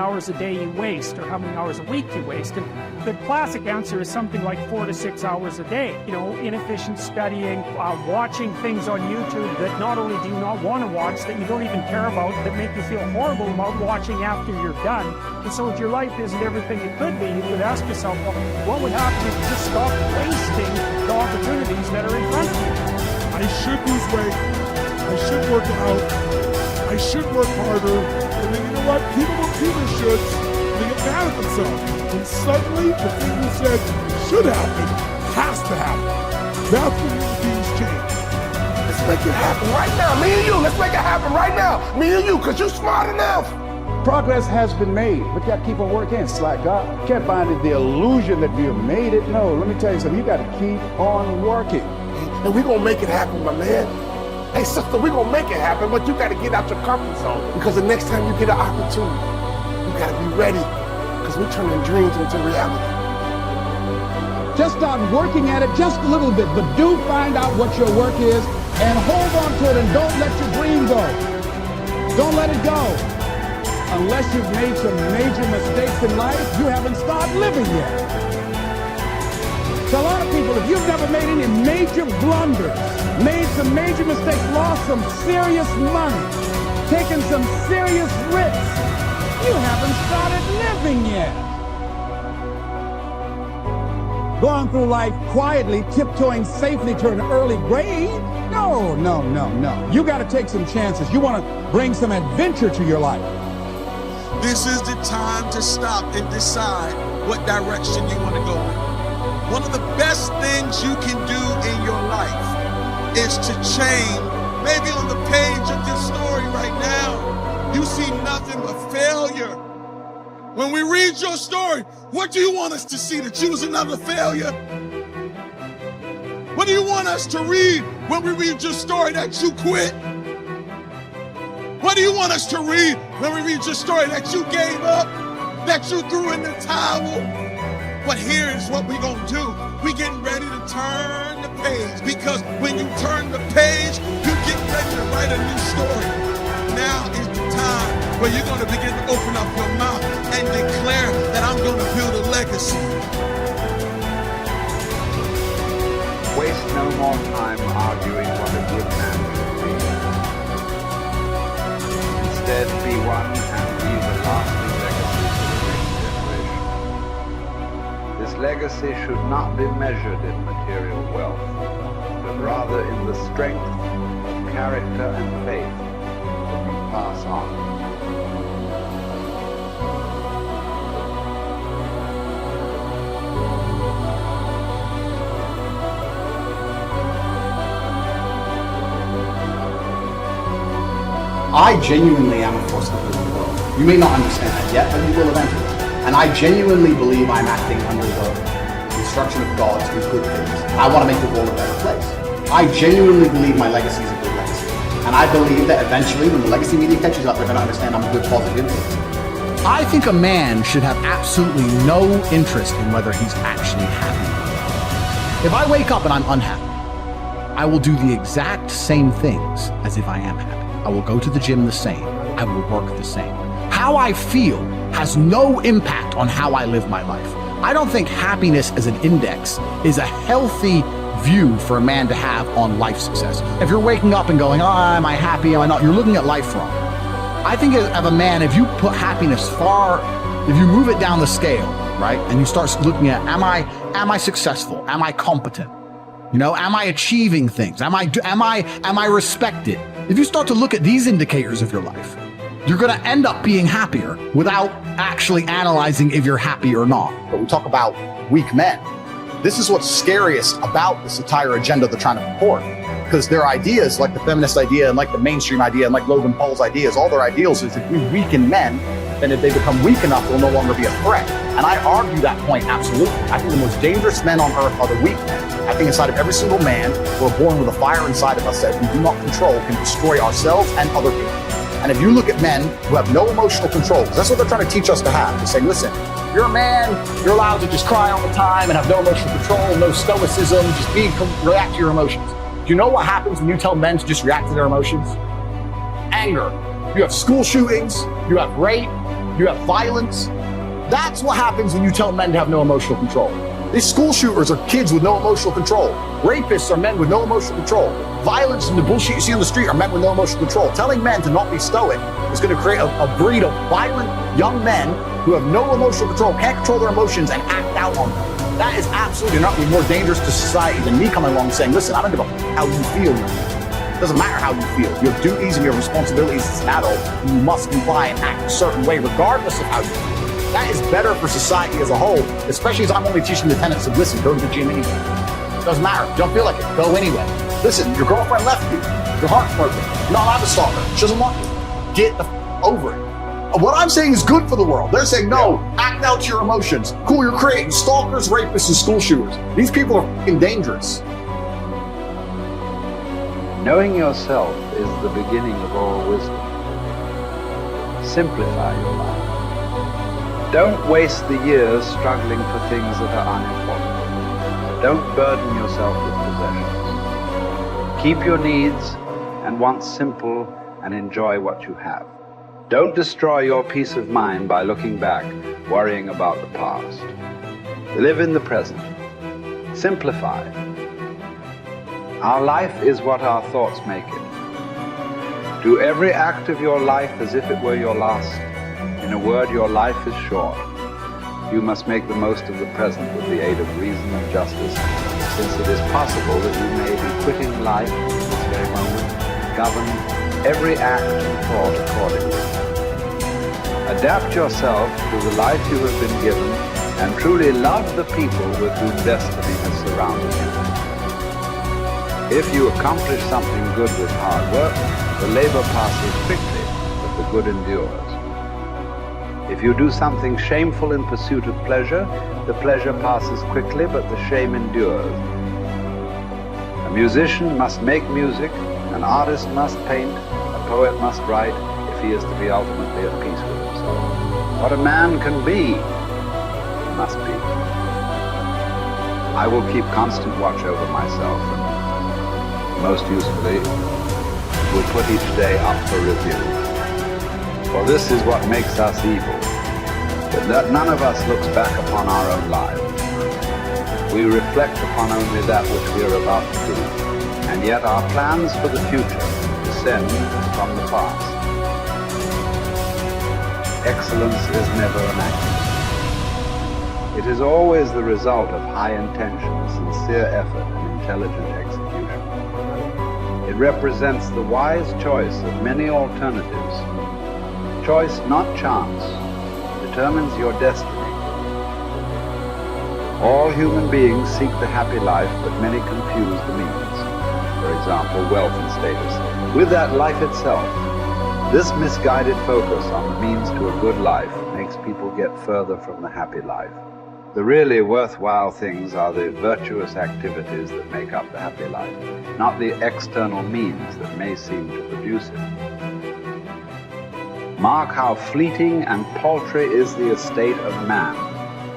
hours a day you waste or how many hours a week you waste. And the classic answer is something like 4 to 6 hours a day. You know, inefficient studying, watching things on YouTube that not only do you not want to watch, that you don't even care about, that make you feel horrible about watching after you're done. And so if your life isn't everything it could be, you could ask yourself, well, what would happen if you just stopped wasting the opportunities that are in front of you? I should lose weight. I should work out. I should work harder. And then you know what? People don't do their shoulds. They get mad at themselves. And suddenly the thing you said should happen has to happen. That's when human beings change. Let's make it happen right now. Me and you, let's make it happen right now. Me and you, because you're smart enough. Progress has been made, but you got to keep on working. It's like God can't find the illusion that we have made it. No, let me tell you something. You got to keep on working. And we're going to make it happen, my man. Hey, sister, we're going to make it happen, but you got to get out your comfort zone. Because the next time you get an opportunity, you got to be ready. Because we're turning dreams into reality. Just start working at it just a little bit, but do find out what your work is and hold on to it and don't let your dream go. Don't let it go. Unless you've made some major mistakes in life, you haven't started living yet. So a lot of people, if you've never made any major blunders, made some major mistakes, lost some serious money, taken some serious risks, you haven't started living yet. Going through life quietly, tiptoeing safely to an early grave? No, no, no, no. You got to take some chances. You want to bring some adventure to your life. This is the time to stop and decide what direction you want to go in. One of the best things you can do in your life is to change. Maybe on the page of this story right now, you see nothing but failure. When we read your story, what do you want us to see? That you was another failure? What do you want us to read when we read your story? That you quit? What do you want us to read when we read your story? That you gave up? That you threw in the towel? But here's what we're going to do. We're getting ready to turn the page, because when you turn the page, you get ready to write a new story. Now is the time where you're going to begin to open up your mouth and declare that I'm going to build a legacy. Waste no more time arguing what a good man should be. Instead, be one and leave a lasting legacy for the next generation. This legacy should not be measured in material wealth, but rather in the strength of character and faith that you pass on. I genuinely am a force to live in the world. You may not understand that yet, but you will eventually. And I genuinely believe I'm acting under the instruction of God to do good things. I want to make the world a better place. I genuinely believe my legacy is a good legacy. And I believe that eventually, when the legacy media catches up, they're going to understand I'm a good, positive influence. I think a man should have absolutely no interest in whether he's actually happy. If I wake up and I'm unhappy, I will do the exact same things as if I am happy. I will go to the gym the same. I will work the same. How I feel has no impact on how I live my life. I don't think happiness as an index is a healthy view for a man to have on life success. If you're waking up and going, oh, am I happy, am I not? You're looking at life wrong. I think of a man, if you put happiness if you move it down the scale, right? And you start looking at, am I successful? Am I competent? You know, am I achieving things? Am I respected? If you start to look at these indicators of your life, you're going to end up being happier without actually analyzing if you're happy or not. But we talk about weak men. This is what's scariest about this entire agenda they're trying to purport. Because their ideas, like the feminist idea and like the mainstream idea and like Logan Paul's ideas, all their ideals is if we weaken men, then if they become weak enough, they'll no longer be a threat. And I argue that point absolutely. I think the most dangerous men on earth are the weak men. I think inside of every single man, we're born with a fire inside of us that we do not control can destroy ourselves and other people. And if you look at men who have no emotional control, because that's what they're trying to teach us to have. They're saying, listen, you're a man, you're allowed to just cry all the time and have no emotional control, no stoicism, just react to your emotions. Do you know what happens when you tell men to just react to their emotions? Anger. You have school shootings, you have rape, You have violence. That's what happens when you tell men to have no emotional control. These school shooters are kids with no emotional control. Rapists are men with no emotional control. Violence and the bullshit you see on the street are men with no emotional control. Telling men to not be stoic is going to create a breed of violent young men who have no emotional control, can't control their emotions, and act out on them. That is absolutely not more dangerous to society than me coming along and saying, listen, I don't give a how you feel. It doesn't matter how you feel. You have duties and you have responsibilities as an adult. You must comply and act a certain way regardless of how you feel. That is better for society as a whole, especially as I'm only teaching the tenets of, listen, go to the gym anyway. It doesn't matter. Don't feel like it. Go anyway. Listen, your girlfriend left you. Your heart's broken. You're not allowed to stalk her. She doesn't want you. Get the over it. What I'm saying is good for the world. They're saying, no, act out your emotions. Cool, you're creating stalkers, rapists, and school shooters. These people are fucking dangerous. Knowing yourself is the beginning of all wisdom. Simplify your life. Don't waste the years struggling for things that are unimportant. Don't burden yourself with possessions. Keep your needs and wants simple and enjoy what you have. Don't destroy your peace of mind by looking back, worrying about the past. Live in the present. Simplify. Our life is what our thoughts make it. Do every act of your life as if it were your last. In a word, your life is short. You must make the most of the present with the aid of reason and justice, since it is possible that you may be quitting life at this very moment. Govern every act and thought accordingly. Adapt yourself to the life you have been given and truly love the people with whom destiny has surrounded you. If you accomplish something good with hard work, the labor passes quickly, but the good endures. If you do something shameful in pursuit of pleasure, the pleasure passes quickly, but the shame endures. A musician must make music, an artist must paint, a poet must write, if he is to be ultimately at peace with himself. What a man can be, he must be. I will keep constant watch over myself, and most usefully, will put each day up for review. For this is what makes us evil, that none of us looks back upon our own lives. We reflect upon only that which we are about to do, and yet our plans for the future descend from the past. Excellence is never an accident. It is always the result of high intention, sincere effort, and intelligent execution. It represents the wise choice of many alternatives. Choice, not chance, determines your destiny. All human beings seek the happy life, but many confuse the means. For example, wealth and status, with that life itself. This misguided focus on the means to a good life makes people get further from the happy life. The really worthwhile things are the virtuous activities that make up the happy life, not the external means that may seem to produce it. Mark how fleeting and paltry is the estate of man.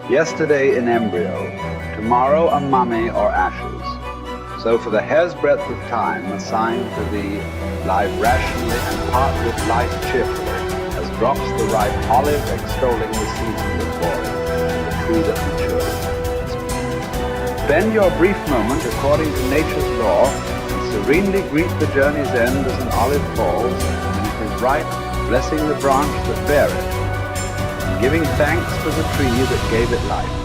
Yesterday in embryo, tomorrow a mummy or ashes. So for the hair's breadth of time assigned to thee, live rationally and part with life cheerfully, as drops the ripe olive extolling the season that bore it, and the tree that matured. Spend your brief moment according to nature's law, and serenely greet the journey's end as an olive falls, when it is ripe, blessing the branch that bare it, and giving thanks to the tree that gave it life.